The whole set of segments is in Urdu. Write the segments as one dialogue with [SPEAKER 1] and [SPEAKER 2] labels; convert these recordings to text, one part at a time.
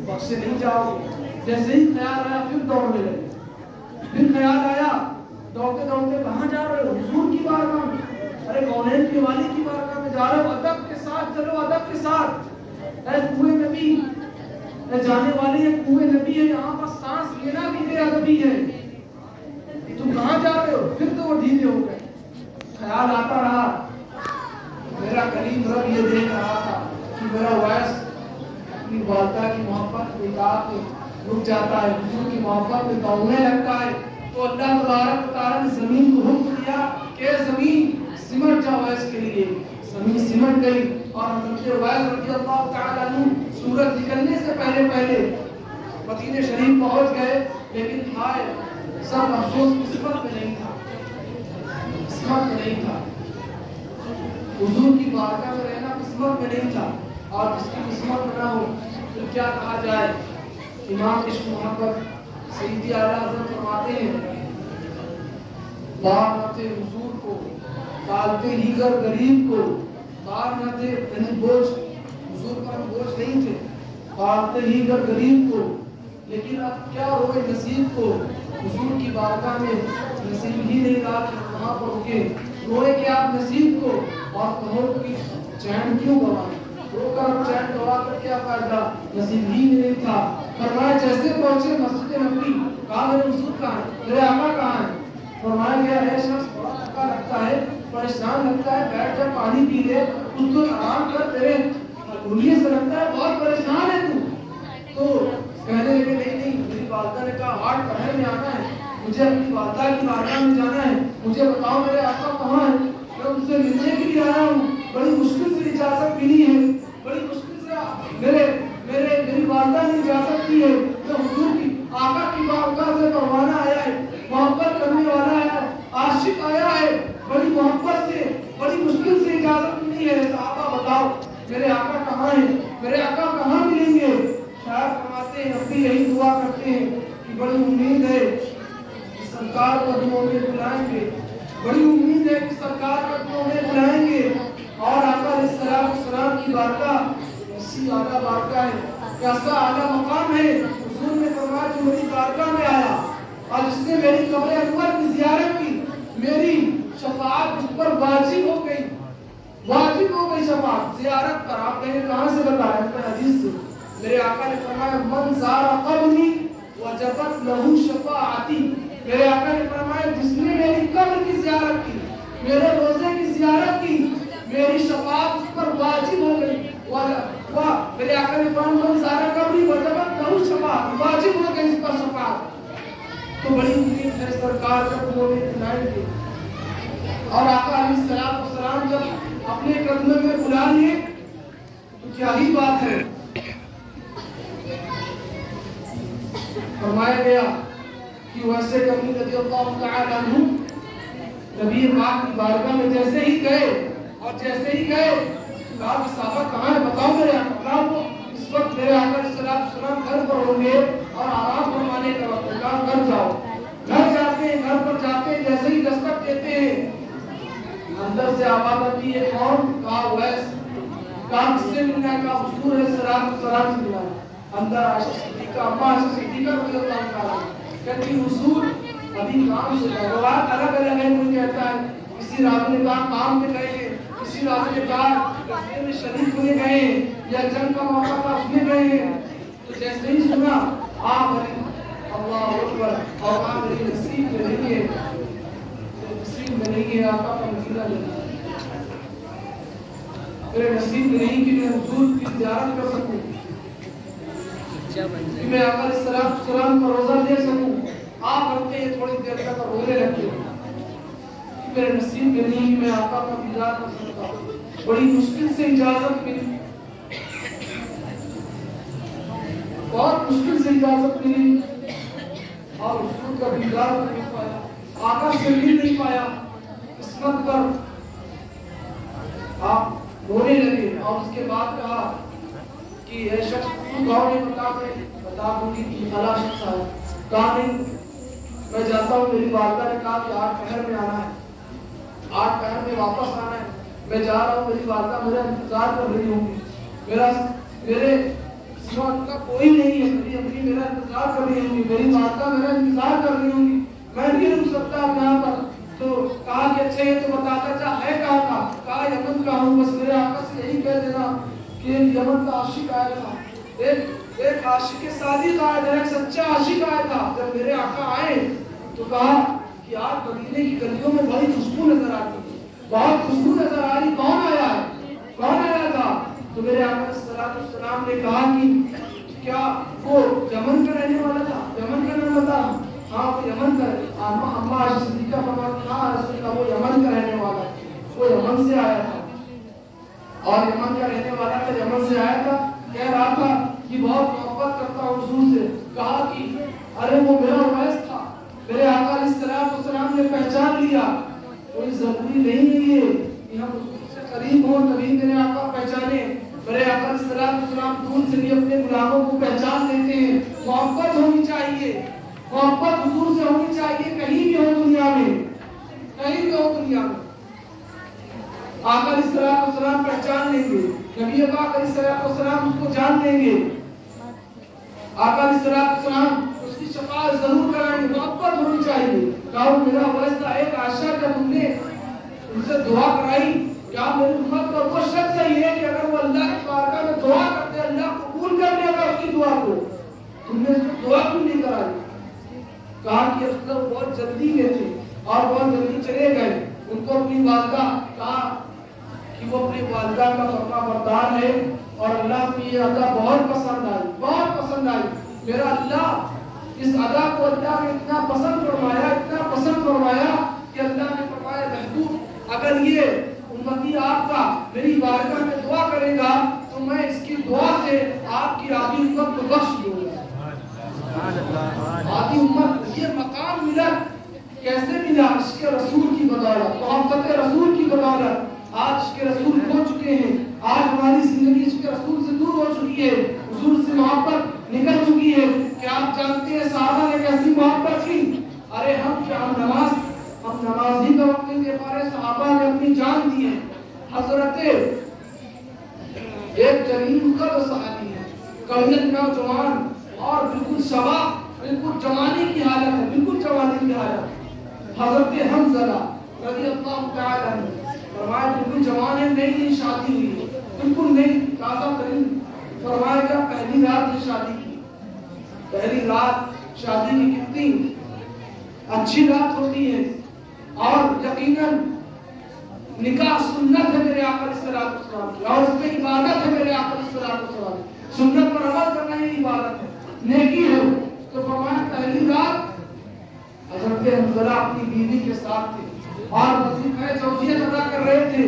[SPEAKER 1] بخشے نہیں جاؤ گے۔ جیسے ہی خیال آیا پھر دوڑنے لگے، پھر خیال آیا دوڑتے دوڑتے کہاں جا رہے ہو؟ حضور کی بارگاہ میں، ارے کونین کے والی کی بارگاہ میں جا رہے ہو، ادب کے ساتھ چلو، ادب کے ساتھ۔ اے کوئے نبی، اے جانے والے یہ کوئے نبی ہے، یہاں پر سانس لینا بھی بے ادبی ہے، تم کہاں جا رہے ہو؟ پھر تو وہ ڈھیلے ہو گئے۔ خیال آتا رہا، میرا کریم رب یہ دیکھ رہا تھا کہ میرا وائس اپنی والدہ کی محبت میں اطاعت میں رک جاتا ہے، حضور کی محبت میں دوڑنے لگتا ہے، تو اللہ تبارک و تعالیٰ نے زمین کو حکم دیا کہ زمین سمٹ جاؤ وائس کے لیے۔ زمین سمٹ گئی اور حضرت وائس رضی اللہ تعالیٰ عنہ سورج نکلنے سے پہلے مدینہ شریف پہنچ گئے، لیکن ہائے سب افسوس قسمت میں نہیں تھا، قسمت میں نہیں تھا، حضور کی بارگاہ میں رہنا قسمت میں نہیں تھا، اور جس کی قسمت میں نہ ہو پھر کیا کہا جائے۔ امام عشق محبت سیدی اعلیٰ حضرت فرماتے ہیں، بار نہ تھے حضور کو پالتے ہی گر غریب کو، بار نہ تھے یعنی بوجھ، حضور پر ہم بوجھ نہیں تھے، پالتے ہی گر غریب کو، لیکن اب کیا روئے نصیب کو، حضور کی بارگاہ میں نصیب ہی نہیں رہا کہ وہاں پر رکے، روئے کہ آپ نصیب کو اور کہو کہ چین کیوں گوائیں، رو کر چین گوا کر کیا فائدہ، نصیب ہی نہیں تھا۔ فرمایا جیسے پہنچے مسجد نبوی، کہا میرے حضور کہاں ہے، میرے آقا کہاں ہے؟ فرمایا گیا ہے شخص بڑا تھکا لگتا ہے، پریشان لگتا ہے، بیٹھ جا پانی پی لے، کچھ تو آرام کر، تیرے گھلیے سے لگتا ہے بہت پریشان ہے تو کہنے لگے نہیں، میری والدہ نے کہا 8 پہر میں آنا ہے، مجھے اپنی والدہ کی بارگاہ میں جانا ہے، مجھے بتاؤ میرے آقا کہاں ہے، میں ان سے ملنے کے لیے آیا ہوں، بڑی مشکل سے اجازت ملی ہے، بڑی مشکل سے میری والدہ نے اجازت دی ہے، میں حضور کی آقا کی بارگاہ سے پروانہ آیا ہے، محبت کرنے والا ہے، عاشق آیا ہے، بڑی محبت سے بڑی مشکل سے اجازت ملی ہے، صحابہ بتاؤ میرے آقا کہاں ہیں، میرے آقا کہاں ملیں گے؟ شاعر فرماتے ہیں ہم بھی یہی دعا کرتے ہیں کہ بڑی امید ہے کہ سرکار قدموں میں بلائیں گے، بڑی امید ہے کہ سرکار قدموں میں بلائیں گے، اور آقا علیہ السلام کی بارگاہ اسی اعلیٰ بارگاہ ہے، کیسا اعلیٰ مقام ہے۔ حضور نے فرمایا جو میری بارگاہ میں آیا اور جس نے میری قبر انور کی زیارت کی، میری شفاعت اس پر واجب ہو گئی، واجب ہو گئی شفاعت زیارت پر۔ آپ کہیں کہاں سے بتایا؟ اپنے حدیث سے۔ میرے آقا نے فرمایا من زار قبری وجبت لہو شفاعتی، میرے آقا نے فرمایا جس نے میری قبر کی زیارت کی، میرے روزے کی زیارت کی، میری شفاعت اس پر واجب ہو گئی۔ میرے آقا نے فرمایا من زار قبری وجبت لہو شفاعتی، واجب ہو گئی اس پر شفاعت۔ تو بڑی امید ہے سرکار کا قدموں میں بلائیں گے، اور آقا علیہ السلام جب اپنے قدموں میں بلا لیے تو کیا ہی بات ہے۔ فرمایا گیا کہ ویسے نبی رضی اللہ تعالی عنہ نبی پاک کی بارگاہ میں جیسے ہی گئے کہا کہ صحابہ کہاں ہے، بتاؤ میرے آقا کو اس وقت میرے آقا علیہ السلام گھر پر ہوں گے اور آرام فرمانے کا وقت ہے، کہا گھر جاؤ۔ گھر جاتے ہیں، گھر پر جاتے ہیں، جیسے ہی دستک دیتے ہیں اندر سے آواز آتی ہے کون؟ کہا ویس۔ کہا کس سے ملنا ہے؟ کہا حضور علیہ السلام سے ملنا ہے۔ اندر عائشہ صدیقہ اما عائشہ صدیقہ رضی اللہ تعالیٰ کہتی حضور ابھی کام سے گئے، روایت الگ الگ ہے، کوئی کہتا ہے کسی راوی نے کہا کام میں گئے ہیں، کسی راوی نے کہا غزوے میں شریک ہونے گئے ہیں یا جنگ کا موقع تھا اس میں گئے ہیں۔ تو جیسے ہی سنا آخری اللہ اکبر، اور آخری نصیب میں نہیں ہے، نصیب میں نہیں ہے آقا کا مدینہ لینا، میرے نصیب میں نہیں کہ میں حضور کی زیارت کر سکوں، کہ میں آقا علیہ السلام کا روزہ دے سکوں۔ آپ رکھتے ہیں تھوڑی دیر تک اور رونے لگتے ہیں کہ میرے نصیب میں نہیں کہ میں آقا کا دیدار کر سکتا۔ بڑی مشکل سے اجازت ملی، بہت مشکل سے اجازت ملی، اور حضور کا دیدار نہیں پایا، آقا سے مل نہیں پایا۔ قسمت پر آپ رونے لگے، اور اس کے بعد کہا کہ اے شخص تو گاؤں میں بتا دوں کہ خلا شخص ہے، کہا نہیں میں جاتا ہوں، میری والدہ نے کہا کہ 8 پہر میں آنا ہے، 8 پہر میں واپس آنا ہے، میں جا رہا ہوں، میری والدہ میرا انتظار کر رہی ہوں گی، میرے کا کوئی نہیں ہے، میری امی میرا انتظار کر رہی ہوں گی، میری والدہ میرا انتظار کر رہی ہوں گی، میں نہیں رک سکتا یہاں پر. تو کہا کہ اچھا یہ تو بتاتا چاہ ہے کہاں کا؟ کہا یمن کا ہوں. بس میرے آقا سے یہی کہہ دینا کہ یمن کا عاشق آیا تھا، ایک عاشق صادق آیا تھا، ایک سچا عاشق آیا تھا. جب میرے آقا آئے تو کہا کہ آج مدینے کی گلیوں میں بڑی خوشبو نظر آتی ہے، بہت خوشبو نظر آ رہی، کون آیا ہے؟ کون آیا تھا؟ تو میرے آقا صلی اللہ علیہ وسلم نے کہا کہ کیا وہ یمن کا رہنے والا تھا؟ یمن کا نام بتا. ہاں وہ یمن کا ہے. اما عائشہ صدیقہ فرماتی ہاں رسول اللہ وہ یمن کا رہنے والا ہے، وہ یمن سے آیا تھا اور یمن کا رہنے والا تھا، یمن سے آیا تھا. کہہ رہا تھا کہ بہت محبت کرتا ہوں حضور سے. کہا کہ ارے وہ میرا اویس تھا. میرے آقا علیہ السلام نے پہچان لیا. کوئی ضروری نہیں ہے یہ کہ ہم حضور سے قریب ہوں تبھی میرے آقا پہچانے. میرے آقا علیہ السلام دور سے بھی اپنے غلاموں کو پہچان لیتے ہیں. محبت ہونی چاہیے، محبت حضور سے ہونی چاہیے، کہیں بھی ہو دنیا میں، کہیں بھی ہو دنیا میں. آقا علیہ السلام پہچان لیں گے، نبی پاک علیہ السلام اس کو جان لیں گے. آقا علیہ السلام اس کی شفاعت ضرور کرائیں گے. محبت ہونی چاہیے. کہا میرا ویسا ایک عائشہ کا تم نے ان سے دعا کرائی، کیا میری امت کا وہ شخص ہے یہ کہ اگر وہ اللہ کی بارگاہ میں دعا کرتے اللہ قبول کر لے گا اس کی دعا کو، تم نے دعا کیوں نہیں کرائی؟ کہا کہ رسول اللہ بہت جلدی میں تھے اور بہت جلدی چلے گئے. ان کو اپنی والدہ کہا کہ وہ اپنی والدہ کا فرما بردار ہے اور اللہ کی یہ ادا بہت پسند آئی، بہت پسند آئی. میرا اللہ اس ادا کو اللہ نے اتنا پسند فرمایا، اتنا پسند فرمایا کہ اللہ نے فرمایا محبوب اگر یہ امتی آپ کا میری بارگاہ میں دعا کرے گا تو میں اس کی دعا سے آپ کی آدھی امت کو بخش دوں گا. آدھی امت یہ مقام ملا کیسے ملا؟ عشق رسول کی بدولت، محبت رسول کی بدولت. آج عشق رسول کھو چکے ہیں، آج ہماری زندگی عشق رسول سے دور ہو چکی ہے، حضور سے محبت نکل چکی ہے. کیا آپ جانتے ہیں صحابہ نے کیسی محبت کی؟ ارے ہم نماز ہی کا وقت نہیں دے پا رہے، صحابہ نے اپنی جان دی ہے. حضرت ایک جلیل قدر صحابی ہے، کامل نوجوان اور بالکل شباب، بالکل جوانی کی حالت ہے، بالکل جوانی کی حالت. حضرت حنظلہ رضی اللہ تعالی عنہ فرمایا بالکل جوان ہے، نئی شادی ہوئی ہے، بالکل نئی تازہ ترین. فرمایا گیا پہلی رات نے شادی کی، پہلی رات شادی کی کتنی اچھی رات ہوتی ہے اور یقیناً نکاح سنت ہے میرے آقا علیہ السلام کی اور اس میں عبادت ہے میرے آقا علیہ السلام کی. سنت پر عمل کرنا ہی عبادت ہے، نیکی ہے. تو فرمایا پہلی رات حضرت حنظلہ اپنی بیوی کے ساتھ تھے اور وظیفہ زوجیت ادا کر رہے تھے،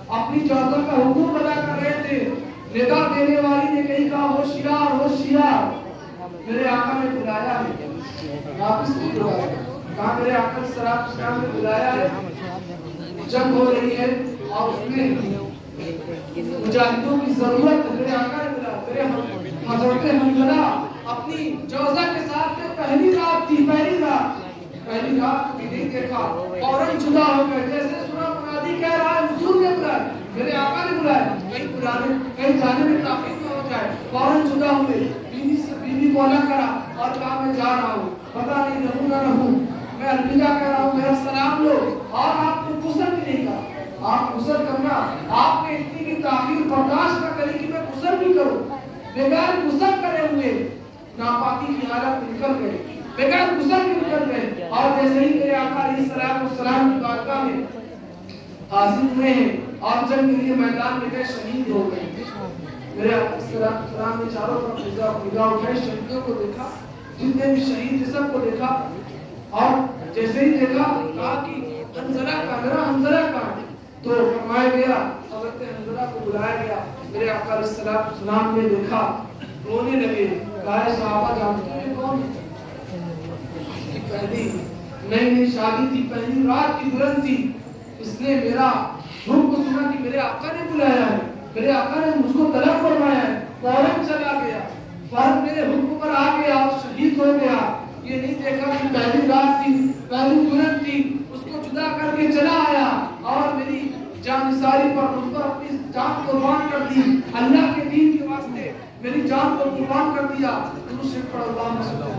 [SPEAKER 1] اپنی جوزہ کا حقوق ادا کر رہے تھے. ندا دینے والی نے کہیں کہا ہوشیار ہوشیار، میرے آقا نے بلایا ہے. واپس کو بلایا، کہا میرے آقا علیہ السلام نے بلایا ہے، جنگ ہو رہی ہے اور اس میں مجاہدوں کی ضرورت ہے. میرے آقا نے بلایا. میرے حضرت حنظلہ اپنی جوزہ کے ساتھ پہلی رات تھی، پہلی رات کو بھی نہیں دیکھا، فوراً جدا ہو گئے. جیسے سنا منادی کہہ رہا ہے حضور نے بلایا، میرے آقا نے بلایا، کہیں جانے میں تاخیر نہ ہو جائے، فوراً جدا ہوئے. بیوی کو الگ کرا اور کہا میں جا رہا ہوں، پتہ نہیں رہوں نہ رہوں، میں الوداع کہہ رہا ہوں، میرا سلام لو. اور آپ کو غسل بھی نہیں کہا، آپ غسل کرنا، آپ نے اتنی بھی تاخیر برداشت نہ کری کہ میں غسل بھی کروں. بغیر غسل کرے ہوئے ناپاکی کی حالت میں نکل گئے، بغیر غسل کے نکل گئے. اور جیسے ہی میرے آقا علیہ السلام کی بارگاہ میں حاضر ہوئے ہیں اور جنگ کے لیے میدان میں گئے، شہید ہو گئے. میرے آقا علیہ السلام نے چاروں طرف نگاہ اٹھائی، شہیدوں کو دیکھا، جتنے بھی شہید تھے سب کو دیکھا اور جیسے ہی دیکھا کہا کہ حنظلہ کا، میرا حنظلہ کا. تو فرمایا گیا، حضرت حنظلہ کو بلایا گیا. میرے آقا علیہ السلام نے دیکھا، رونے لگے. کہا صحابہ جانتے ہیں کون؟ پہلی نئی شادی تھی، پہلی رات کی دلہن تھی. اس نے میرا حکم سنا کہ میرے آقا نے بلایا ہے، میرے آقا نے مجھ کو طلب فرمایا ہے. فوراً چلا گیا، فوراً میرے حکم پر آ گیا اور شہید ہو گیا. یہ نہیں دیکھا کہ پہلی رات تھی، پہلی دلہن تھی، اس کو جدا کر کے چلا آیا اور میری جان نثاری پر مجھ پر اپنی جان قربان کر دی اللہ کے دین کے واسطے. میری جان کو قربان کر دیا. درود شریف پڑھ. اللہم صلی